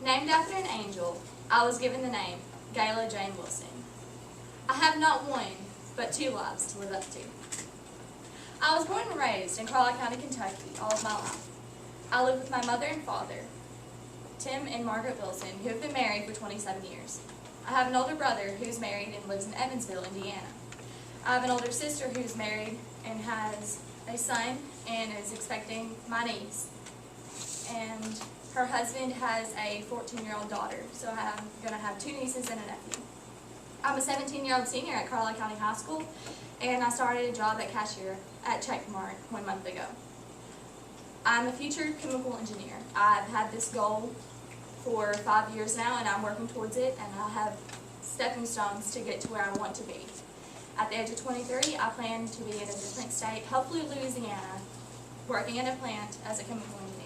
Named after an angel, I was given the name Gayla Jane Wilson. I have not one, but two lives to live up to. I was born and raised in Carlisle County, Kentucky all of my life. I live with my mother and father, Tim and Margaret Wilson, who have been married for 27 years. I have an older brother who's married and lives in Evansville, Indiana. I have an older sister who's married and has a son and is expecting my niece. And her husband has a 14-year-old daughter, so I'm going to have two nieces and a nephew. I'm a 17-year-old senior at Carlisle County High School, and I started a job at cashier at Checkmark 1 month ago. I'm a future chemical engineer. I've had this goal for 5 years now, and I'm working towards it, and I have stepping stones to get to where I want to be. At the age of 23, I plan to be in a different state, hopefully Louisiana, working in a plant as a chemical engineer.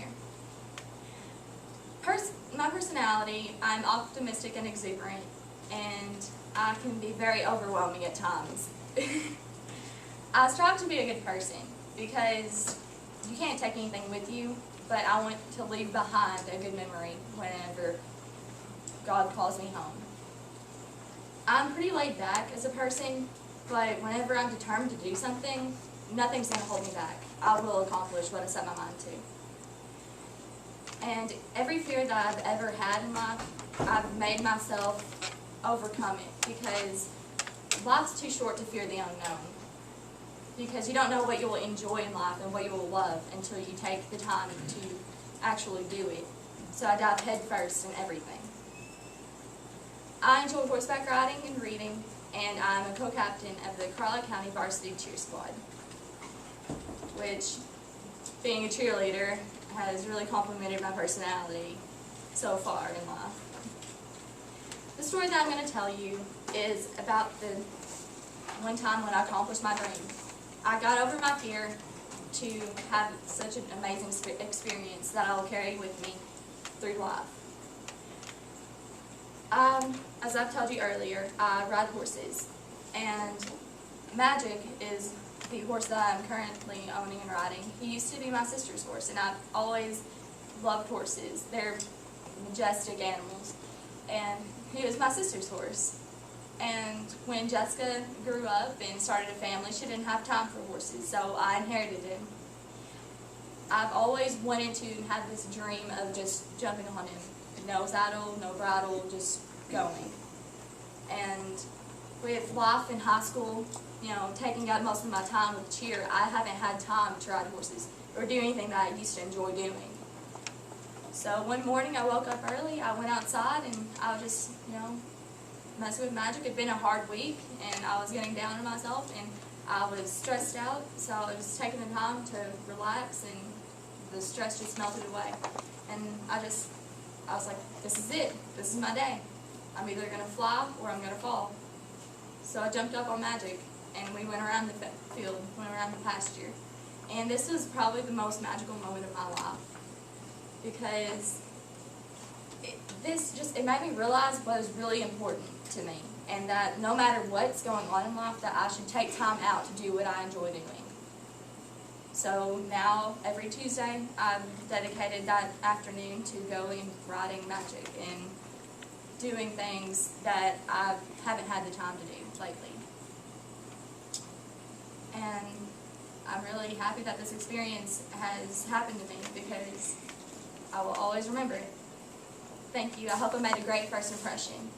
My personality, I'm optimistic and exuberant, and I can be very overwhelming at times. I strive to be a good person because you can't take anything with you, but I want to leave behind a good memory whenever God calls me home. I'm pretty laid back as a person, but whenever I'm determined to do something, nothing's going to hold me back. I will accomplish what I set my mind to. And every fear that I've ever had in life, I've made myself overcome it, because life's too short to fear the unknown. Because you don't know what you will enjoy in life and what you will love until you take the time to actually do it. So I dive head first in everything. I enjoy horseback riding and reading, and I'm a co-captain of the Carlisle County Varsity Cheer Squad, which, being a cheerleader, has really complimented my personality so far in life. The story that I'm going to tell you is about the one time when I accomplished my dream. I got over my fear to have such an amazing experience that I will carry with me through life. As I've told you earlier, I ride horses, and Magic is the horse that I'm currently owning and riding. He used to be my sister's horse, and I've always loved horses. They're majestic animals, and he was my sister's horse. And when Jessica grew up and started a family, she didn't have time for horses, so I inherited him. I've always wanted to have this dream of just jumping on him. No saddle, no bridle, just going. And with life in high school, taking up most of my time with cheer, I haven't had time to ride horses or do anything that I used to enjoy doing. So one morning I woke up early, I went outside, and I was just, messing with Magic. It had been a hard week, and I was getting down on myself, and I was stressed out, so I was taking the time to relax, and the stress just melted away. And I was like, this is it. This is my day. I'm either going to fly or I'm going to fall. So I jumped up on Magic, and we went around the field, went around the pasture. And this was probably the most magical moment of my life, because it made me realize what is really important to me, and that no matter what's going on in life, that I should take time out to do what I enjoy doing. So now, every Tuesday, I've dedicated that afternoon to going riding Magic and doing things that I haven't had the time to do lately. And I'm really happy that this experience has happened to me, because I will always remember it. Thank you. I hope I made a great first impression.